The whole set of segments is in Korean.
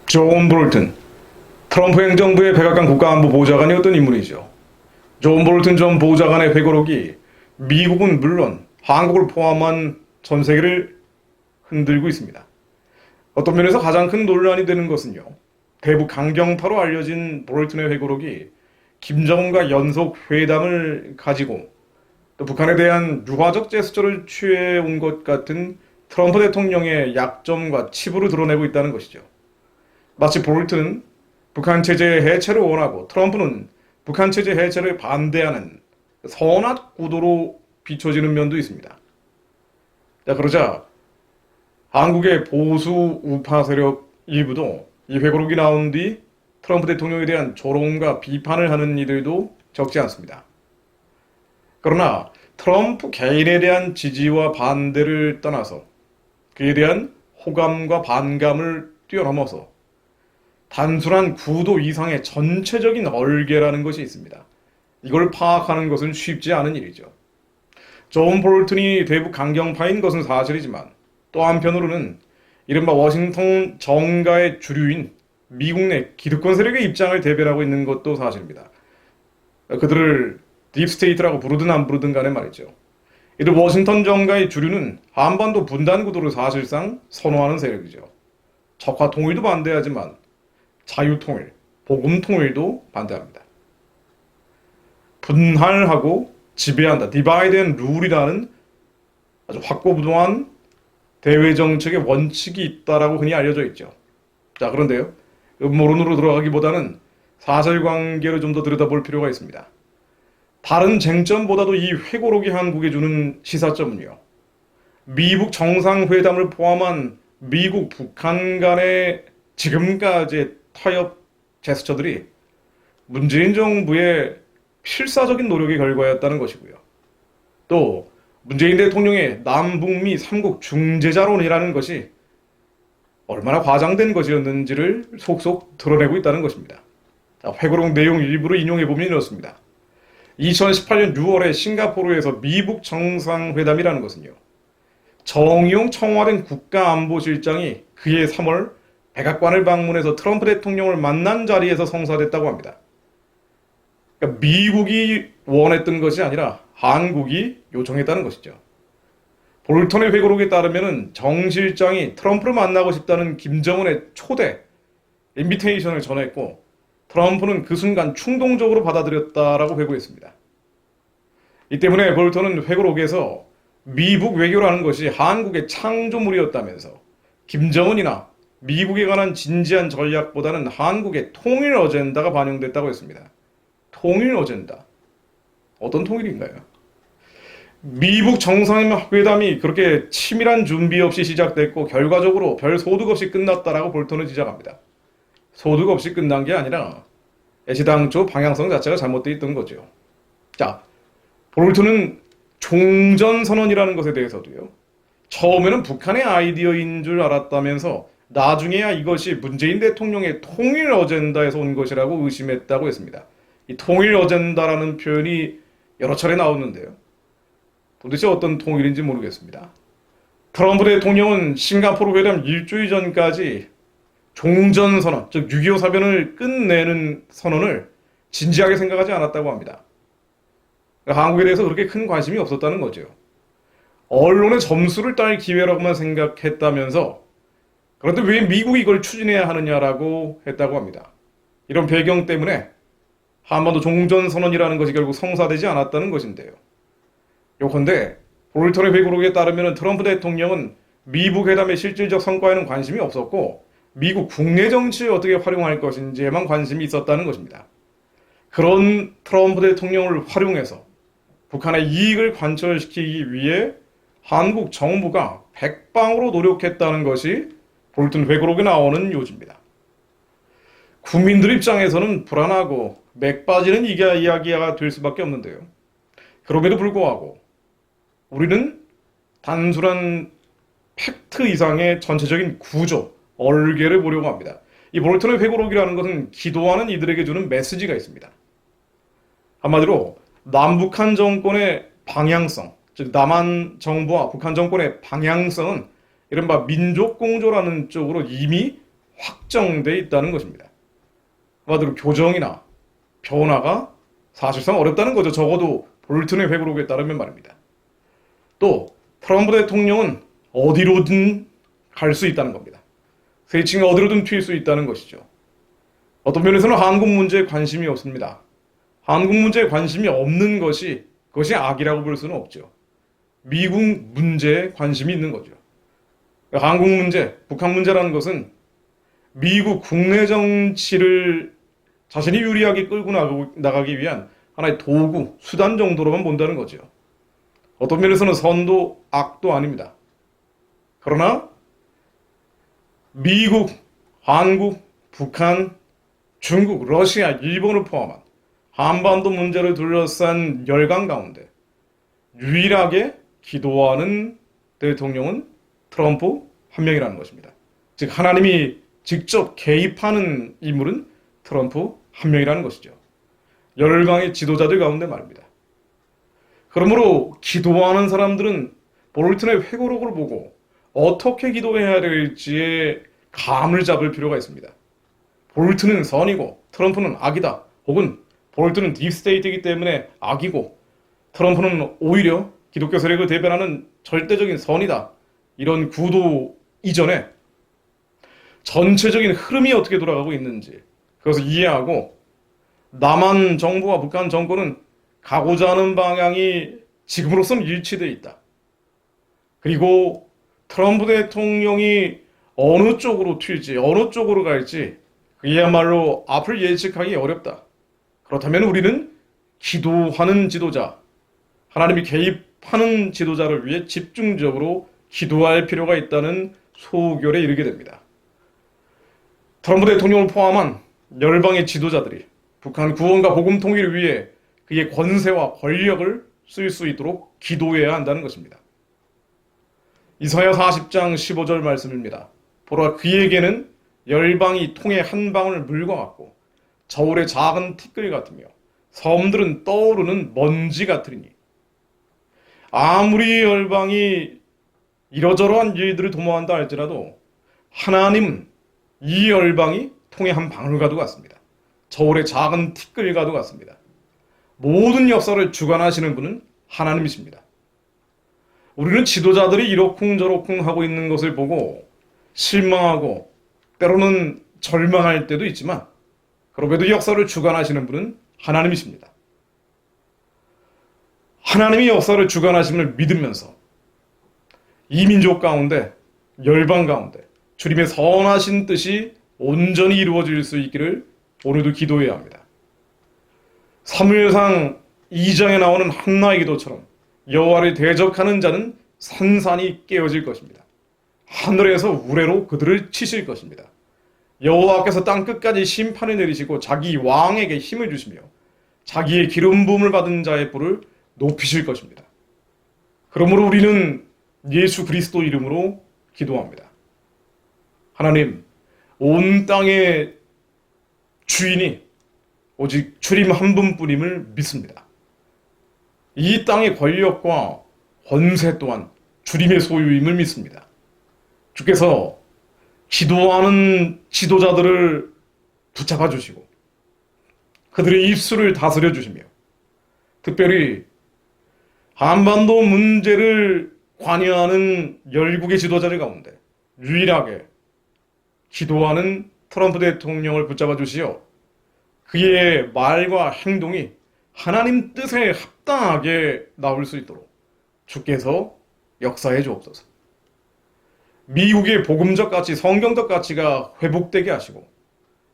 존 볼튼, 트럼프 행정부의 백악관 국가안보보좌관이었던 인물이죠. 존 볼튼 전 보좌관의 회고록이 미국은 물론 한국을 포함한 전 세계를 흔들고 있습니다. 어떤 면에서 가장 큰 논란이 되는 것은요, 대북 강경파로 알려진 볼튼의 회고록이 김정은과 연속 회담을 가지고 또 북한에 대한 유화적 제스처를 취해온 것 같은 트럼프 대통령의 약점과 치부를 드러내고 있다는 것이죠. 마치 볼튼은 북한 체제의 해체를 원하고 트럼프는 북한 체제 해체를 반대하는 선악 구도로 비춰지는 면도 있습니다. 자, 그러자 한국의 보수 우파 세력 일부도 이 회고록이 나온 뒤 트럼프 대통령에 대한 조롱과 비판을 하는 이들도 적지 않습니다. 그러나 트럼프 개인에 대한 지지와 반대를 떠나서 그에 대한 호감과 반감을 뛰어넘어서 단순한 구도 이상의 전체적인 얼개라는 것이 있습니다. 이걸 파악하는 것은 쉽지 않은 일이죠. 존 볼튼이 대북 강경파인 것은 사실이지만 또 한편으로는 이른바 워싱턴 정가의 주류인 미국 내 기득권 세력의 입장을 대변하고 있는 것도 사실입니다. 그들을 딥스테이트라고 부르든 안 부르든 간에 말이죠. 이들 워싱턴 정가의 주류는 한반도 분단 구도를 사실상 선호하는 세력이죠. 적화 통일도 반대하지만 자유통일, 복음통일도 반대합니다. 분할하고 지배한다, 디바이드 앤 룰이라는 아주 확고부동한 대외정책의 원칙이 있다라고 흔히 알려져 있죠. 자, 그런데요, 음모론으로 들어가기보다는 사실관계를 좀 더 들여다볼 필요가 있습니다. 다른 쟁점보다도 이 회고록이 한국에 주는 시사점은요, 미북 정상회담을 포함한 미국 북한 간의 지금까지의 타협 제스처들이 문재인 정부의 필사적인 노력의 결과였다는 것이고요. 또 문재인 대통령의 남북미 삼국 중재자론이라는 것이 얼마나 과장된 것이었는지를 속속 드러내고 있다는 것입니다. 자, 회고록 내용 일부를 인용해보면 이렇습니다. 2018년 6월에 싱가포르에서 미북 정상회담이라는 것은요, 정의용 청와대 국가안보실장이 그해 3월 백악관을 방문해서 트럼프 대통령을 만난 자리에서 성사됐다고 합니다. 그러니까 미국이 원했던 것이 아니라 한국이 요청했다는 것이죠. 볼턴의 회고록에 따르면 정 실장이 트럼프를 만나고 싶다는 김정은의 초대, 인비테이션을 전했고 트럼프는 그 순간 충동적으로 받아들였다라고 회고했습니다. 이 때문에 볼턴은 회고록에서 미북 외교라는 것이 한국의 창조물이었다면서 김정은이나 미국에 관한 진지한 전략보다는 한국의 통일 어젠다가 반영됐다고 했습니다. 통일 어젠다. 어떤 통일인가요? 미북 정상회담이 그렇게 치밀한 준비 없이 시작됐고 결과적으로 별 소득 없이 끝났다라고 볼턴은 지적합니다. 소득 없이 끝난 게 아니라 애시당초 방향성 자체가 잘못되어 있던 거죠. 자, 볼턴은 종전선언이라는 것에 대해서도요, 처음에는 북한의 아이디어인 줄 알았다면서 나중에야 이것이 문재인 대통령의 통일 어젠다에서 온 것이라고 의심했다고 했습니다. 이 통일 어젠다라는 표현이 여러 차례 나오는데요, 도대체 어떤 통일인지 모르겠습니다. 트럼프 대통령은 싱가포르 회담 일주일 전까지 종전선언, 즉 6.25 사변을 끝내는 선언을 진지하게 생각하지 않았다고 합니다. 한국에 대해서 그렇게 큰 관심이 없었다는 거죠. 언론의 점수를 딸 기회라고만 생각했다면서, 그런데 왜 미국이 이걸 추진해야 하느냐라고 했다고 합니다. 이런 배경 때문에 한반도 종전선언이라는 것이 결국 성사되지 않았다는 것인데요. 요컨대 볼턴의 회고록에 따르면 트럼프 대통령은 미북 회담의 실질적 성과에는 관심이 없었고 미국 국내 정치에 어떻게 활용할 것인지에만 관심이 있었다는 것입니다. 그런 트럼프 대통령을 활용해서 북한의 이익을 관철시키기 위해 한국 정부가 백방으로 노력했다는 것이 볼튼 회고록에 나오는 요지입니다. 국민들 입장에서는 불안하고 맥 빠지는 이야기가 될 수밖에 없는데요. 그럼에도 불구하고 우리는 단순한 팩트 이상의 전체적인 구조, 얼개를 보려고 합니다. 이 볼턴의 회고록이라는 것은 기도하는 이들에게 주는 메시지가 있습니다. 한마디로 남북한 정권의 방향성, 즉 남한 정부와 북한 정권의 방향성은 이른바 민족공조라는 쪽으로 이미 확정돼 있다는 것입니다. 한마디로 교정이나 변화가 사실상 어렵다는 거죠. 적어도 볼튼의 회고록에 따르면 말입니다. 또 트럼프 대통령은 어디로든 갈 수 있다는 겁니다. 세칭이 어디로든 튈 수 있다는 것이죠. 어떤 면에서는 한국 문제에 관심이 없습니다. 한국 문제에 관심이 없는 그것이 악이라고 볼 수는 없죠. 미국 문제에 관심이 있는 거죠. 한국 문제, 북한 문제라는 것은 미국 국내 정치를 자신이 유리하게 끌고 나가기 위한 하나의 도구, 수단 정도로만 본다는 거죠. 어떤 면에서는 선도 악도 아닙니다. 그러나 미국, 한국, 북한, 중국, 러시아, 일본을 포함한 한반도 문제를 둘러싼 열강 가운데 유일하게 기도하는 대통령은 트럼프 한 명이라는 것입니다. 즉 하나님이 직접 개입하는 인물은 트럼프 한 명이라는 것이죠. 열강의 지도자들 가운데 말입니다. 그러므로 기도하는 사람들은 볼튼의 회고록을 보고 어떻게 기도해야 될지에 감을 잡을 필요가 있습니다. 볼튼은 선이고 트럼프는 악이다. 혹은 볼튼은 딥스테이트이기 때문에 악이고 트럼프는 오히려 기독교 세력을 대변하는 절대적인 선이다. 이런 구도 이전에 전체적인 흐름이 어떻게 돌아가고 있는지 그것을 이해하고 남한 정부와 북한 정권은 가고자 하는 방향이 지금으로서는 일치되어 있다. 그리고 트럼프 대통령이 어느 쪽으로 튈지 어느 쪽으로 갈지 그야말로 앞을 예측하기 어렵다. 그렇다면 우리는 기도하는 지도자, 하나님이 개입하는 지도자를 위해 집중적으로 기도할 필요가 있다는 소결에 이르게 됩니다. 트럼프 대통령을 포함한 열방의 지도자들이 북한 구원과 복음 통일을 위해 그의 권세와 권력을 쓸 수 있도록 기도해야 한다는 것입니다. 이사야 40장 15절 말씀입니다. 보라 그에게는 열방이 통에 한 방울 물과 같고 저울의 작은 티끌 같으며 섬들은 떠오르는 먼지 같으리니 아무리 열방이 이러저러한 일들을 도모한다 할지라도 하나님은 이 열방이 통에 한 방울과도 같습니다. 저울의 작은 티끌과도 같습니다. 모든 역사를 주관하시는 분은 하나님이십니다. 우리는 지도자들이 이러쿵저러쿵 하고 있는 것을 보고 실망하고 때로는 절망할 때도 있지만 그럼에도 역사를 주관하시는 분은 하나님이십니다. 하나님이 역사를 주관하심을 믿으면서 이 민족 가운데 열방 가운데 주님의 선하신 뜻이 온전히 이루어질 수 있기를 오늘도 기도해야 합니다. 사무엘상 2장에 나오는 한나의 기도처럼 여호와를 대적하는 자는 산산이 깨어질 것입니다. 하늘에서 우레로 그들을 치실 것입니다. 여호와께서 땅끝까지 심판을 내리시고 자기 왕에게 힘을 주시며 자기의 기름 부음을 받은 자의 뿔을 높이실 것입니다. 그러므로 우리는 예수 그리스도 이름으로 기도합니다. 하나님, 온 땅의 주인이 오직 주님 한 분뿐임을 믿습니다. 이 땅의 권력과 권세 또한 주님의 소유임을 믿습니다. 주께서 기도하는 지도자들을 붙잡아 주시고 그들의 입술을 다스려 주시며 특별히 한반도 문제를 관여하는 열국의 지도자들 가운데 유일하게 기도하는 트럼프 대통령을 붙잡아 주시어 그의 말과 행동이 하나님 뜻에 합당하게 나올 수 있도록 주께서 역사해 주옵소서. 미국의 복음적 가치, 성경적 가치가 회복되게 하시고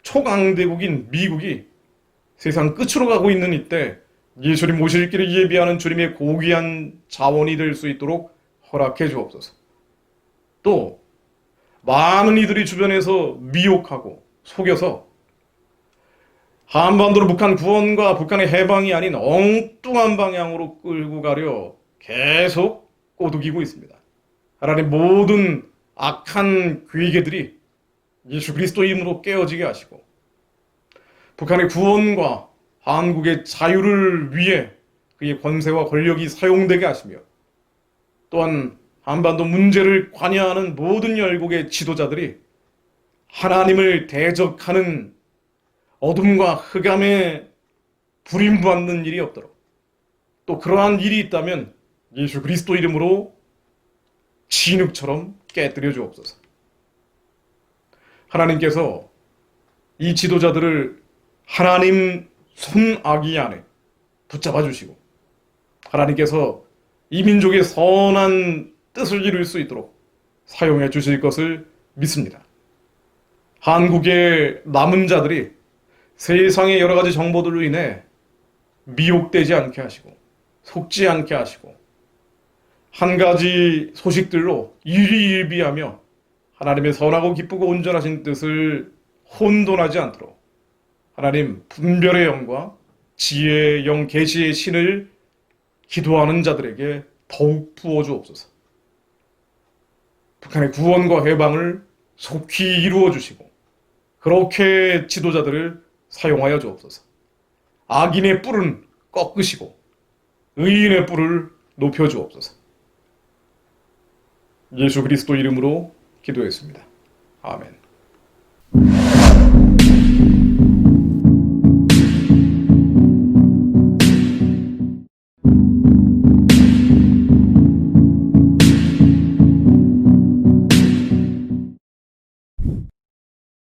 초강대국인 미국이 세상 끝으로 가고 있는 이때 예수님 오실 길을 예비하는 주님의 고귀한 자원이 될 수 있도록 허락해 주옵소서. 또 많은 이들이 주변에서 미혹하고 속여서 한반도로 북한 구원과 북한의 해방이 아닌 엉뚱한 방향으로 끌고 가려 계속 꼬드기고 있습니다. 하나님 모든 악한 괴계들이 예수 그리스도 이름으로 깨어지게 하시고 북한의 구원과 한국의 자유를 위해 그의 권세와 권력이 사용되게 하시며 또한 한반도 문제를 관여하는 모든 열국의 지도자들이 하나님을 대적하는 어둠과 흑암에 부림받는 일이 없도록, 또 그러한 일이 있다면 예수 그리스도 이름으로 진흙처럼 깨뜨려 주옵소서. 하나님께서 이 지도자들을 하나님 손아귀 안에 붙잡아 주시고, 하나님께서 이 민족의 선한 뜻을 이룰 수 있도록 사용해 주실 것을 믿습니다. 한국의 남은 자들이 세상의 여러 가지 정보들로 인해 미혹되지 않게 하시고 속지 않게 하시고 한 가지 소식들로 일희일비하며 하나님의 선하고 기쁘고 온전하신 뜻을 혼돈하지 않도록 하나님 분별의 영과 지혜의 영, 계시의 신을 기도하는 자들에게 더욱 부어주옵소서. 북한의 구원과 해방을 속히 이루어 주시고 그렇게 지도자들을 사용하여 주옵소서. 악인의 뿔은 꺾으시고 의인의 뿔을 높여 주옵소서. 예수 그리스도 이름으로 기도했습니다. 아멘.